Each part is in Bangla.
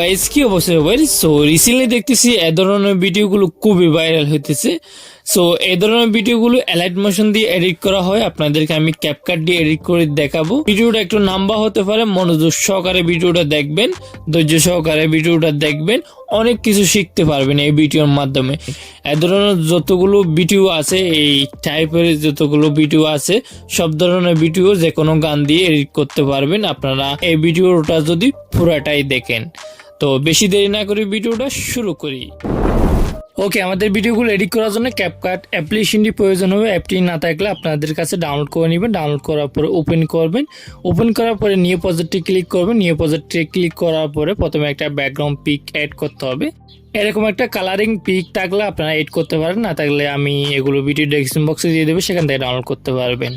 গাইস কি অবস্থা ভাই? সো রিসেন্টলি দেখতেছি এই ধরনের ভিডিওগুলো খুবই ভাইরাল হইতেছে। সো এই ধরনের ভিডিওগুলো এলাইট মোশন দিয়ে এডিট করা হয়। আপনাদেরকে আমি ক্যাপকাট দিয়ে এডিট করে দেখাবো। ভিডিওটা একটু লম্বা হতে পারে, মনোযোগ সহকারে ভিডিওটা দেখবেন, ধৈর্য সহকারে ভিডিওটা দেখবেন, অনেক কিছু শিখতে পারবেন এই ভিডিওর মাধ্যমে। এই ধরনের যতগুলো ভিডিও আছে, এই টাইপের যতগুলো ভিডিও আছে, সব ধরনের ভিডিও যে কোনো গান দিয়ে এডিট করতে পারবেন আপনারা এই ভিডিওটা যদি পুরাটাই দেখেন। তো বেশি দেরি না করে ভিডিওটা শুরু করি। ওকে, আমাদের ভিডিওগুলো এডিট করার জন্য ক্যাপকাট অ্যাপ্লিকেশনটি প্রয়োজন হবে। অ্যাপটি না থাকলে আপনাদের কাছে ডাউনলোড করে নেবেন। ডাউনলোড করার পরে ওপেন করবেন। ওপেন করার পরে নিউ প্রজেক্টে ক্লিক করবেন। নিউ প্রজেক্টে ক্লিক করার পরে প্রথমে একটা ব্যাকগ্রাউন্ড পিক অ্যাড করতে হবে। এরকম একটা কালারিং পিক থাকলে আপনারা এড করতে পারেন, না থাকলে আমি এগুলো ভিডিও ডেসক্রিপশন বক্সে দিয়ে দেবো, সেখান থেকে ডাউনলোড করতে পারবেন।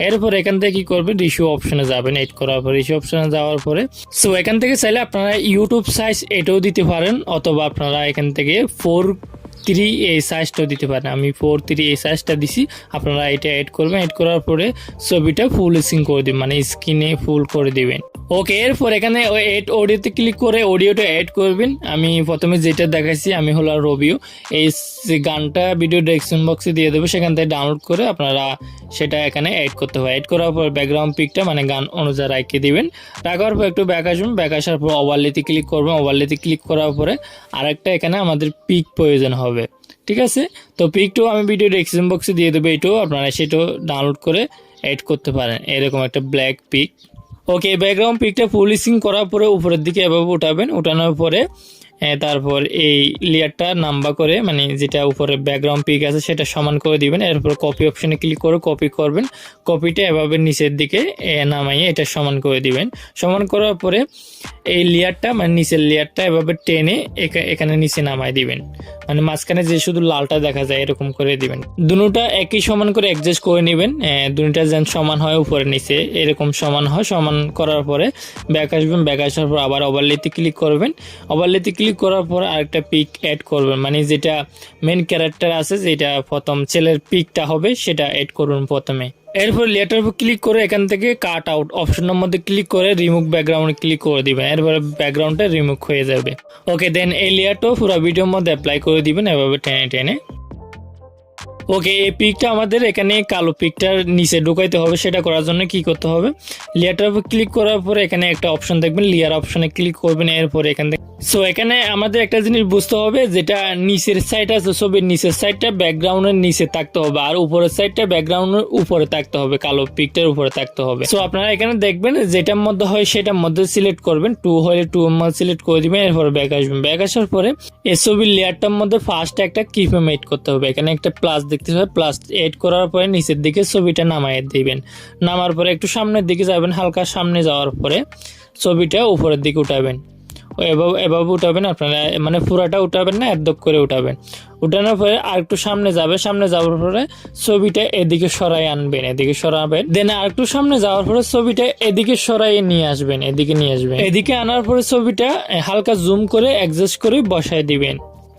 এরপর এখান থেকে কি করবেন, রিস্যু অপশনে যাবেন। এড করার পর রিস্যু অপশনে যাওয়ার পরে সো এখান থেকে চাইলে আপনারা ইউটিউব সাইজ এটাও দিতে পারেন, অথবা আপনারা এখান থেকে 4:3 এই সাইজটাও দিতে পারেন। আমি 4:3 এই সাইজটা দিছি, আপনারা এটা এড করবেন। এড করার পরে ছবিটা ফুল স্ক্রিন করে দিবেন, মানে স্ক্রিনে ফুল করে দিবেন। ওকে, এরপর এখানে এড অডিওতে ক্লিক করে অডিওটা অ্যাড করবেন। আমি প্রথমে যেটা দেখাইছি, আমি হোলাম রোমিও, এই গানটা ভিডিও ডেসক্রিপশন বক্সে দিয়ে দেবো, সেখান থেকে ডাউনলোড করে আপনারা সেটা এখানে অ্যাড করতে হবে। অ্যাড করার পর ব্যাকগ্রাউন্ড পিকটা মানে গান অনুযায়ী রেখে দিবেন। রাখার পর একটু ব্যাক আসবেন। ব্যাক আসার পর ওভারলেতে ক্লিক করবেন। ওভারলেতে ক্লিক করার পরে আরেকটা এখানে আমাদের পিক প্রয়োজন হবে, ঠিক আছে? তো পিকটাও আমি ভিডিও ডেসক্রিপশন বক্সে দিয়ে দেবো, এটাও আপনারা সেটাও ডাউনলোড করে অ্যাড করতে পারেন। এরকম একটা ব্ল্যাক পিক। ওকে, ব্যাকগ্রাউন্ড পিকটা ফুল স্ক্রিন করার পরে উপরের দিকে এভাবে উঠাবেন। উঠানোর পরে তারপর এই লেয়ারটা নাম্বার করে, মানে যেটা উপরে ব্যাকগ্রাউন্ড পিক আছে সেটা সমান করে দিবেন। এরপর কপি অপশনে ক্লিক করে কপি করবেন। কপিটা এভাবে নিচের দিকে নামাইয়ে এটা সমান করে দিবেন। সমান করার পরে এই লেয়ারটা মানে নিচের লেয়ারটা এভাবে টেনে এখানে নিচে নামাই দিবেন, মানে মাঝখানে যে শুধু লালটা দেখা যায় এরকম করে দিবেন। দুটোটা একই সমান করে অ্যাডজাস্ট করে নেবেন। দুটোটা যেন সমান হয়, উপরে নিচে এরকম সমান হয়। সমান করার পরে ব্যাক আসবেন। ব্যাক আসার পর আবার ওভারলেতে ক্লিক করবেন। ওভারলেতে ক্লিক করার পর আরেকটা পিক অ্যাড করবেন, মানে যেটা মেন ক্যারেক্টার আছে, যেটা প্রথম ছেলের পিকটা হবে সেটা অ্যাড করুন প্রথমে। এরপর লেটার উপর ক্লিক করে এখান থেকে কাট আউট অপশনের মধ্যে ক্লিক করে রিমুভ ব্যাকগ্রাউন্ড ক্লিক করে দিবেন। এরপরে ব্যাকগ্রাউন্ডটা রিমুভ হয়ে যাবে। ওকে, দেন এই লেয়ারটাও পুরো ভিডিওর মধ্যে অ্যাপ্লাই করে দিবেন এভাবে টেনে টেনে। ওকে, এই পিকটা আমাদের এখানে কালো পিকটার নিচে ঢুকাইতে হবে। সেটা করার জন্য কি করতে হবে, লেয়ারটার উপর ক্লিক করার পরে এখানে একটা অপশন দেখবেন, লেয়ার অপশনে ক্লিক করবেন। এরপরে এখান থেকে সো এখানে আমাদের একটা জিনিস বুঝতে হবে, যেটা নিচের সাইড আছে ছবির নিচের সাইডটা ব্যাকগ্রাউন্ডের নিচে থাকতে হবে, আর উপরের সাইডটা ব্যাকগ্রাউন্ডের উপরে থাকতে হবে, কালো পিকটার উপরে থাকতে হবে। সো আপনারা এখানে দেখবেন যেটার মধ্যে হয় সেটার মধ্যে সিলেক্ট করবেন। 2 হলে 2 এর মধ্যে সিলেক্ট করে দিবেন। এরপরে ব্যাক আসবেন। ব্যাক আসার পরে এই ছবির লেয়ারটার মধ্যে ফার্স্ট একটা কিফ্রেম এড করতে হবে। এখানে একটা প্লাস দেখতে হবে, প্লাস এড করার পরে নিচের দিকে ছবিটা নামায় দিবেন। নামার পরে একটু সামনের দিকে যাবেন, হালকা সামনে যাওয়ার পরে ছবিটা উপরের দিকে উঠাবেন। এভাবে উঠাবেন আপনারা, মানে পুরাটা উঠাবেন না, একদম করে উঠাবেন। উঠানোর পরে আর একটু সামনে যাবে। সামনে যাওয়ার পরে ছবিটা এদিকে সরাই আনবেন, এদিকে সরাবেন। দেন আর একটু সামনে যাওয়ার পরে ছবিটা এদিকে সরাই নিয়ে আসবেন, এদিকে নিয়ে আসবেন। এদিকে আনার পরে ছবিটা হালকা জুম করে অ্যাডজাস্ট করে বসায় দিবেন।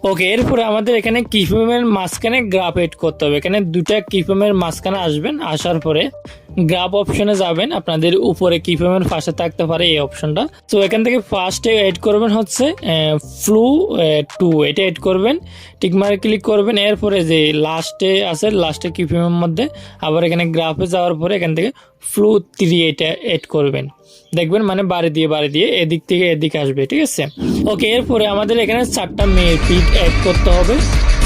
ওকে, এরপরে আমাদের এখানে কিফ্রেমের মাঝখানে গ্রাফ এড করতে হবে। এখানে দুটা কিফ্রেমের মাঝখানে আসবেন। আসার পরে গ্রাফ অপশনে যাবেন। আপনাদের উপরে কিফ্রেমের পাশে থাকতে পারে এই অপশনটা। তো এখান থেকে ফার্স্টে এড করবেন হচ্ছে ফ্লু 2, এটা এড করবেন। টিকমারে ক্লিক করবেন। এরপরে যে লাস্টে আছে, লাস্টে কিফ্রেমের মধ্যে আবার এখানে গ্রাফে যাওয়ার পরে এখান থেকে ফ্লু 3 এটা এড করবেন। দেখবেন মানে বাড়ি দিয়ে এদিক থেকে এদিকে আসবে, ঠিক আছে? ওকে, এরপরে আমাদের এখানে 4টা মেয়ের পিক অ্যাড করতে হবে।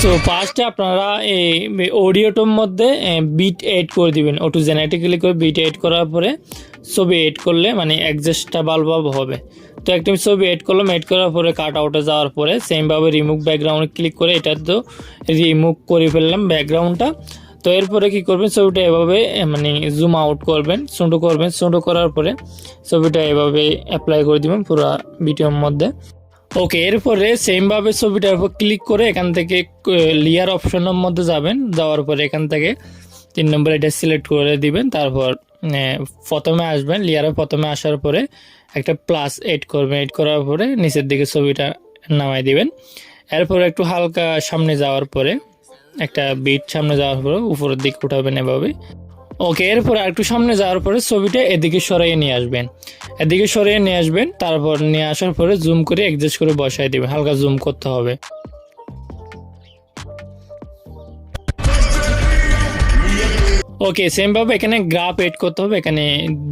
সো ফার্স্টে আপনারা এই অডিওটার মধ্যে বিট এড করে দিবেন। অটো জেনারেটে ক্লিক করে বিট এড করার পরে ছবি এড করলে মানে অ্যাডজাস্টটা ভালোভাবে হবে। তো একটা ছবি এড করলাম। এড করার পরে কাট আউটে যাওয়ার পরে সেমভাবে রিমুভ ব্যাকগ্রাউন্ডে ক্লিক করে এটা তো রিমুভ করে ফেললাম ব্যাকগ্রাউন্ডটা। তো এরপরে কি করবেন, ছবিটা এভাবে মানে জুম আউট করবেন, ছোট করবেন। ছোট করার পরে ছবিটা এভাবে অ্যাপ্লাই করে দিবেন পুরো ভিডিওর মধ্যে। ওকে, এরপরে সেমভাবে ছবিটার উপর ক্লিক করে এখান থেকে লেয়ার অপশনের মধ্যে যাবেন। যাওয়ার পরে এখান থেকে 3 নম্বর এটা সিলেক্ট করে দিবেন। তারপর প্রথমে আসবেন, লেয়ারে প্রথমে আসার পরে একটা প্লাস এড করবেন। এড করার পরে নিচের দিকে ছবিটা নামাই দিবেন। এরপর একটু হালকা সামনে যাওয়ার পরে একটা বিট সামনে যাওয়ার পরে উপরের দিকে উঠাবেন এভাবে। ওকে, এরপর একটু সামনে যাওয়ার পরে ছবিটা এদিকে সরিয়ে নিয়ে আসবেন, এদিকে সরিয়ে নিয়ে আসবেন। তারপর নিয়ে আসার পরে জুম করে অ্যাডজাস্ট করে বসাই দিবেন, হালকা জুম করতে হবে। ওকে, সেম ভাবে এখানে গ্রাফ এড করতে হবে। এখানে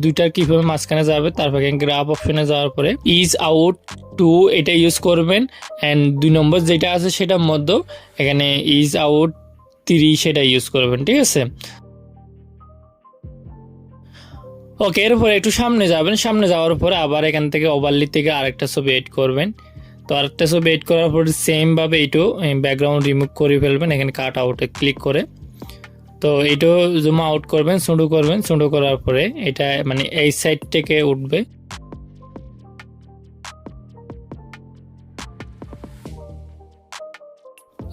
দুইটার কিভাবে মাঝখানে যাবে, তারপর এখানে গ্রাফ অপশনে যাওয়ার পরে ইজ আউট টু এটা ইউজ করবেন। অ্যান্ড 2 নম্বর যেটা আছে সেটার মধ্যে এখানে ইজ আউট 3 সেটা ইউজ করবেন, ঠিক আছে। ওকে, এরপরে একটু সামনে যাবেন, সামনে যাওয়ার পরে আবার এখান থেকে ওভারলি থেকে আরেকটা ছবি এড করবেন। তো আরেকটা ছবি এড করার পরে সেম ভাবে এটাও ব্যাকগ্রাউন্ড রিমুভ করে ফেলবেন, এখানে কাট আউটে ক্লিক করে। তো এটাও জুম আউট করবেন, সুডো করবেন, সুডো করার পরে এটা মানে এই সাইড থেকে উঠবে।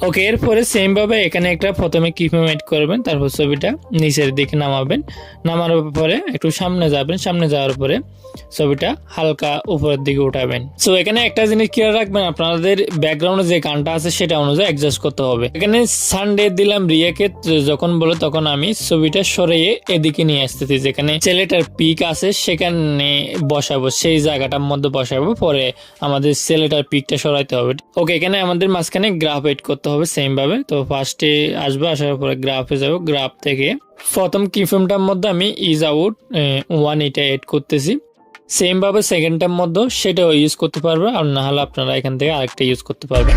ওকে, এরপরে সেম ভাবে এখানে একটা প্রথমে কিফ্রেম এড করবেন, তারপর ছবিটা নিচের দিকে নামাবেন। নামানোর পরে একটু সামনে যাবেন, সামনে যাওয়ার পরে ছবিটা হালকা উপরের দিকে উঠাবেন। সো এখানে একটা জিনিস খেয়াল রাখবেন, আপনাদের ব্যাকগ্রাউন্ডে যে গানটা আছে সেটা অনুযায়ী অ্যাডজাস্ট করতে হবে। এখানে সানডে দিলাম রিয়াকে, যখন বলে তখন আমি ছবিটা সরিয়ে এদিকে নিয়ে আসতেছি, যেখানে ছেলেটার পিক আছে সেখানে বসাবো, সেই জায়গাটার মধ্যে বসাবো। পরে আমাদের ছেলেটার পিকটা সরাইতে হবে। ওকে, এখানে আমাদের মাঝখানে গ্রাফ এড করতে হবে সেম ভাবে। তো ফার্স্টে আসবো, আসার পরে গ্রাফে যাবো। গ্রাফ থেকে প্রথম কিফ্রেমটার মধ্যে আমি ইজ আউট 1 এটা এড করতেছি। সেম ভাবে সেকেন্ডটার মধ্যে সেটাও ইউজ করতে পারবে, আর না হলে আপনারা এখান থেকে আরেকটা ইউজ করতে পারবেন।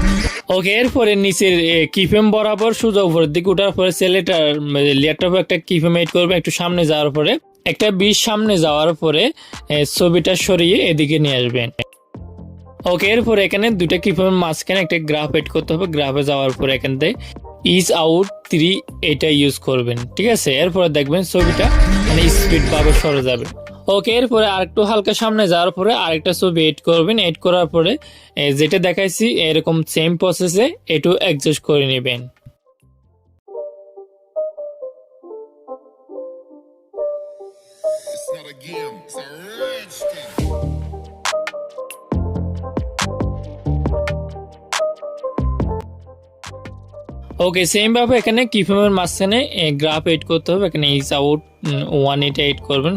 ওকে, এরপরে নিচের কিফ্রেম বরাবর সোজা উপরের দিকে ওঠার পরে ছেলেটার লেয়ারটার উপর একটা কিফ্রেম এড করবে। একটু সামনে যাওয়ার পরে একটা 20 সামনে যাওয়ার পরে ছবিটা সরিয়ে এদিকে নিয়ে আসবেন। ওকে, এরপরে এখানে দুইটা কিফ্রেমের মাঝখানে একটা গ্রাফ এড করতে হবে। গ্রাফে যাওয়ার পরে এখান থেকে ইজ আউট 3 এটা ইউজ করবেন, ঠিক আছে। এরপরে দেখবেন ছবিটা মানে স্পিড ভাবে সরে যাবে। ওকে, এরপরে আরেকটু হালকা সামনে যাওয়ার পরে আরেকটা ছবি এড করবেন। এড করার পরে যেটা দেখাইছি এরকম সেম প্রসেসে এটু অ্যাডজাস্ট করে নেবেন। ওকে, সেম ভাবে এখানে কিফ্রেমের মাঝখানে গ্রাফ এড করতে হবে। এখানে ইজ আউট 1 এটা এড করবেন।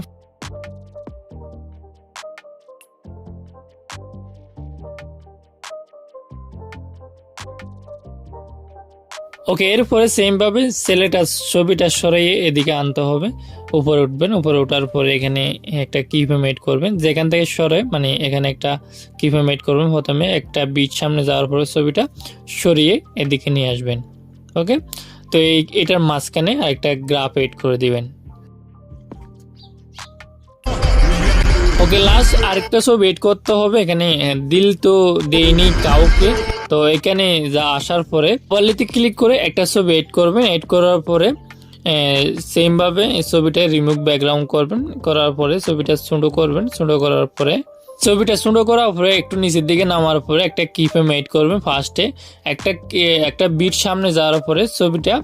ওকে, এরপরে সেম ভাবে ছেলেটা ছবিটা সরিয়ে এদিকে আনতে হবে, উপরে উঠবেন। উপরে ওঠার পরে এখানে একটা কিফ্রেম এড করবেন, যেখান থেকে সরে মানে এখানে একটা কিফ্রেম এড করবেন। প্রথমে একটা বিট সামনে যাওয়ার পরে ছবিটা সরিয়ে এদিকে নিয়ে আসবেন। ওকে, তো এটার মাঝখানে আরেকটা গ্রাফ এড করে দিবেন। ওকে, লাস্ট আরেকটা ছবি এড করতে হবে। এখানে দিল তো দেইনি কাউকে, তো এখানে যা আসার পরে পলিতে ক্লিক করে একটা ছবি এড করবেন। এড করার পরে সেম ভাবে ছবিটা রিমুভ ব্যাকগ্রাউন্ড করবেন। করার পরে ছবিটা সুডো করবেন। সুডো করার পরে ছবিটা সুডো করার পরে একটু নিচের দিকে নামার পরে একটা কিফ্রেম এড করবেন। ফার্স্টে একটা বিট সামনে যাওয়ার পরে ছবিটা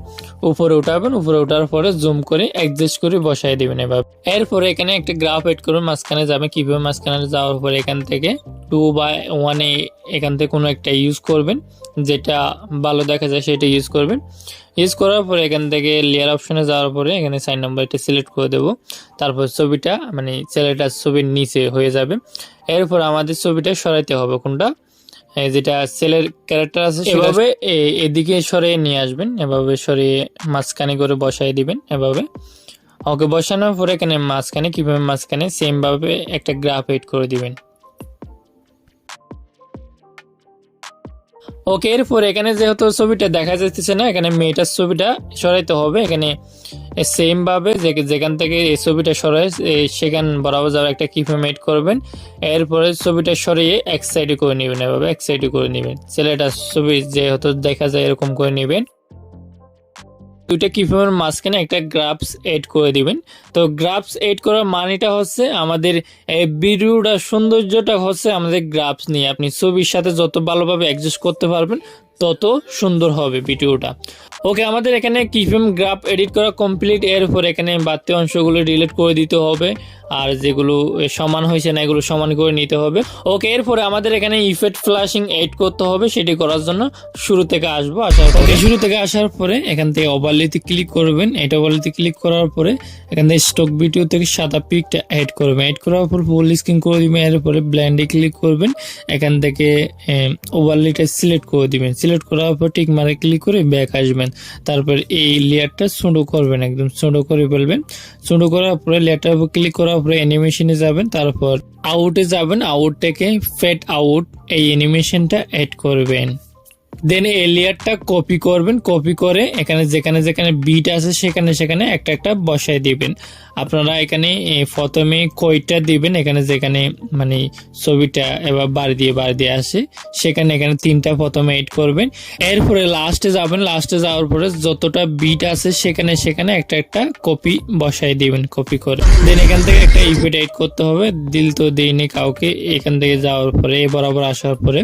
উপরে উঠাবেন। উপরে ওঠার পরে জুম করে অ্যাডজাস্ট করে বসাই দিবেন এভাবে। এরপরে এখানে একটা গ্রাফ এড করবেন, মাঝখানে যাবে। কিভাবে মাঝখানে যাওয়ার পরে এখান থেকে 2/1 এখান থেকে কোনো একটা ইউজ করবেন, যেটা ভালো দেখা যায় সেটা ইউজ করবেন। ইউজ করার পরে এখান থেকে লেয়ার অপশনে যাওয়ার পরে এখানে সাইন নাম্বারটা সিলেক্ট করে দেব। তারপর ছবিটা মানে ছেলেটার ছবির নিচে হয়ে যাবে। এরপর আমাদের ছবিটা সরাইতে হবে কোনটা, যেটা ছেলের ক্যারেক্টার আছে সেভাবে এদিকে সরিয়ে নিয়ে আসবেন। এভাবে সরিয়ে মাঝখানে করে বসাই দিবেন এভাবে। ওকে, বসানোর পরে এখানে মাঝখানে কিভাবে মাঝখানে সেম ভাবে একটা গ্রাফ এড করে দিবেন। ওকে, এরপর এখানে যেহেতু ছবিটা দেখা যাচ্ছে না, এখানে মেয়েটার ছবিটা সরাইতে হবে। এখানে সেম ভাবে যেখান থেকে এই ছবিটা সরাই সেখান বরাবর যাবে একটা কিফ্রেম এড করবেন। এরপরে ছবিটা সরিয়ে এক সাইডে করে নেবেন, এভাবে এক সাইডে করে নেবেন। ছেলেটার ছবি যেহেতু দেখা যায় এরকম করে নেবেন। দুইটা কিফ্রেমের মাঝখানে একটা গ্রাফস এড করে দিবেন। তো গ্রাফস এড করার মানেটা হচ্ছে আমাদের ভিডিওটা সৌন্দর্যটা হচ্ছে আমাদের গ্রাফস নিয়ে। আপনি ছবির সাথে যত ভালোভাবে অ্যাডজাস্ট করতে পারবেন তত সুন্দর হবে ভিডিওটা। ওকে, আমাদের এখানে কিফ্রেম গ্রাফ এডিট করা কমপ্লিট। এরপর এখানে বাড়তি অংশগুলো ডিলিট করে দিতে হবে, আর যেগুলো সমান হয়েছে না এগুলো সমান করে নিতে হবে। ওকে, এরপরে আমাদের এখানে ইফেক্ট ফ্ল্যাশিং এড করতে হবে। সেটি করার জন্য শুরু থেকে শুরু থেকে আসার পরে এখান থেকে ওভারলেতে ক্লিক করবেন। এটা ওভারলেতে ক্লিক করার পরে এখান থেকে স্টক ভিডিও থেকে সাদা পিকটা এড করবেন। এড করার পর ফুল স্ক্রিন করে দিবেন। এরপরে ব্লেন্ডে ক্লিক করবেন। এখান থেকে ওভারলেটা সিলেক্ট করে দিবেন। সিলেক্ট করার পর টিক মারে ক্লিক করে ব্যাক আসবেন। তারপর এই লেয়ারটা ছোটো করবেন, একদম ছোটো করে ফেলবেন। ছোটো করার পরে লেয়ারটার উপর ক্লিক করার পরে অ্যানিমেশনে যাবেন। তারপর আউটে যাবেন, আউট থেকে ফেড আউট এই অ্যানিমেশনটা এড করবেন। দেন এই লেয়ারটা কপি করবেন। কপি করে এখানে যেখানে যেখানে বিট আছে সেখানে সেখানে একটা একটা বসায় দিবেন। আপনারা এখানে প্রথমে কয়টা দিবেন, এখানে যেখানে মানে ছবিটা এবার বাড়ি দিয়ে আসে সেখানে এখানে 3টা প্রথমে এড করবেন। এরপরে লাস্টে যাবেন। লাস্টে যাওয়ার পরে যতটা বিট আছে সেখানে সেখানে একটা একটা কপি বসায় দিবেন, কপি করে। দেন এখান থেকে একটা ইফেক্ট এড করতে হবে। দিল তো দেইনি কাউকে। এখান থেকে যাওয়ার পরে বরাবর আসার পরে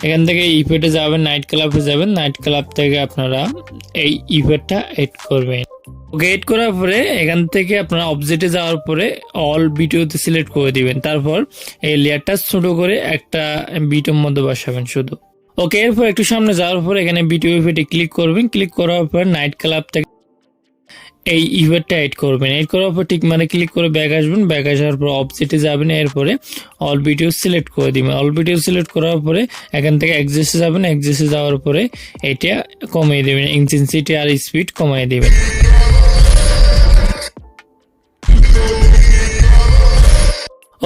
এখান থেকে ইফেক্টে যাবেন, নাইট ক্লাবে যাবেন। নাইট ক্লাব থেকে আপনারা এই ইফেক্টটা এড করবেন। ওকে, এড করার পরে এখান থেকে আপনারা অবজেক্টে যাওয়ার পরে অল ভিডিওতে সিলেক্ট করে দিবেন। তারপর এই লেয়ারটা ছোট করে একটা ভিডিওর মধ্যে বসাবেন শুধু। ওকে, এরপর একটু সামনে যাওয়ার পর এখানে ভিডিও ইফেক্টে ক্লিক করবেন। ক্লিক করার পর নাইট ক্লাব থেকে এই ইভেন্টটা এড করবেন। এড করার পর ঠিক মানে ক্লিক করে ব্যাক আসবেন। ব্যাক আসার পর অবজেক্টে যাবেন। এরপরে অল ভিডিও সিলেক্ট করে দিবেন। অল ভিডিও সিলেক্ট করার পরে এখান থেকে এক্সিস্টে যাবেন। এক্সিস্টে যাওয়ার পরে এটা কমিয়ে দিবেন, ইন্টেন্সিটি আর স্পিড কমিয়ে দিবেন।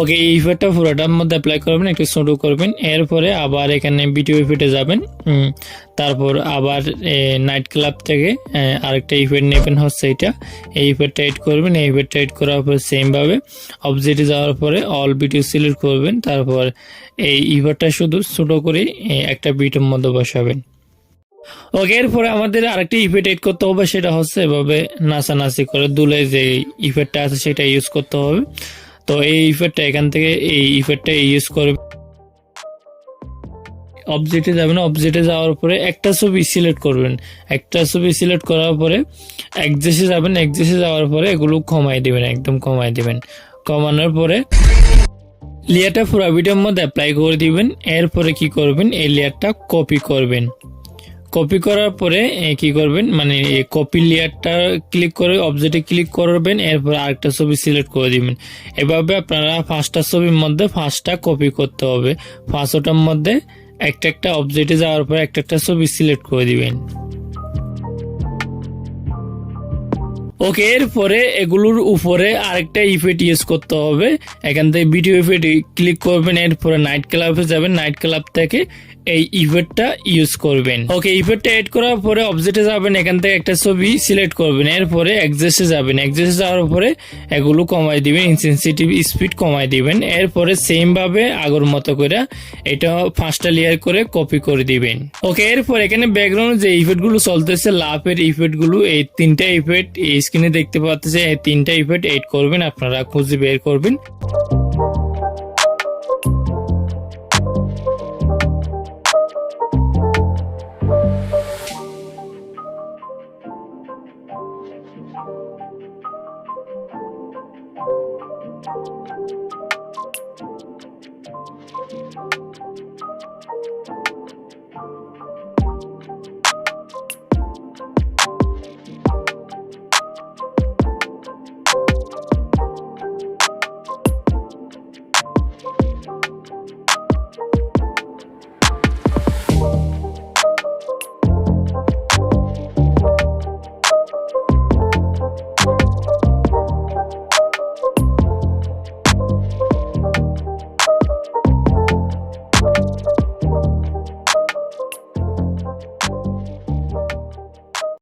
ওকে, এই ইফেক্টটা পুরোটার মধ্যে অ্যাপ্লাই করবেন, একটু ছোট করবেন। এরপরে আবার এখানে ভিডিও ইফেক্টে যাবেন। তারপর আবার নাইট ক্লাব থেকে আরেকটা ইফেক্ট নেবেন, হচ্ছে এটা। এই ইফেক্টটা এড করবেন। এই ইফেক্টটা এড করার পর সেমভাবে অবজেক্টে যাওয়ার পরে অল ভিডিও সিলেক্ট করবেন। তারপর এই ইফেক্টটা শুধু ছোট করে একটা ভিডিওর মধ্যে বসাবেন। ওকে, এরপরে আমাদের আরেকটা ইফেক্ট এড করতে হবে। সেটা হচ্ছে এভাবে নাচানাচি করে দুলে যে ইফেক্টটা আছে সেটা ইউজ করতে হবে। তো এই ইফেক্টটা এখান থেকে এই ইফেক্টটা ইউজ করবে। অবজেক্টে যাবেন। অবজেক্টে যাওয়ার পরে একটা ছবি সিলেক্ট করবেন। একটা ছবি সিলেক্ট করার পরে এক্সিস্টে যাবেন। এক্সিস্টে যাওয়ার পরে এগুলো কমাই দিবেন, একদম কমাই দিবেন। কমানোর পরে লেয়ারটা পুরো ভিডিওর মধ্যে অ্যাপ্লাই করে দিবেন। এরপরে কি করবেন, এই লেয়ারটা কপি করবেন। কপি করার পরে কি করবেন, মানে কপি লেয়ারটা ক্লিক করে অবজেক্টে ক্লিক করবেন। এরপর আরেকটা ছবি সিলেক্ট করে দিবেন। এভাবে আপনারা 5টা ছবির মধ্যে 5টা কপি করতে হবে। 5টার মধ্যে একটা একটা অবজেক্টে যাওয়ার পর একটা একটা ছবি সিলেক্ট করে দিবেন। ওকে, এরপরে এগুলোর উপরে আরেকটা ইফেক্ট ইউজ করতে হবে। এখান থেকে ভিডিও ইফেক্ট ক্লিক করবেন। এরপরে নাইট ক্লাবে যাবেন। নাইট ক্লাব থেকে এই ইফেক্টটা ইউজ করবেন। ওকে, ইফেক্টটা এড করার পরে অবজেক্টে যাবেন। এখান থেকে একটা ছবি সিলেক্ট করবেন। এরপরে এক্সিস্টে যাবেন। এক্সিস্টে যাওয়ার পরে এগুলো কমাই দিবেন, ইন্টেন্সিটি স্পিড কমাই দিবেন। এরপরে সেম ভাবে আগের মতো করে এটা 5টা লেয়ার করে কপি করে দিবেন। ওকে, এরপর এখানে ব্যাকগ্রাউন্ড যে ইফেক্ট গুলো চলতেছে, লাভের ইফেক্ট গুলো, এই 3টা ইফেক্ট এই স্ক্রিনে দেখতে পাচ্ছেন। এই 3টা ইফেক্ট এড করবেন, আপনারা খুঁজে বের করবেন।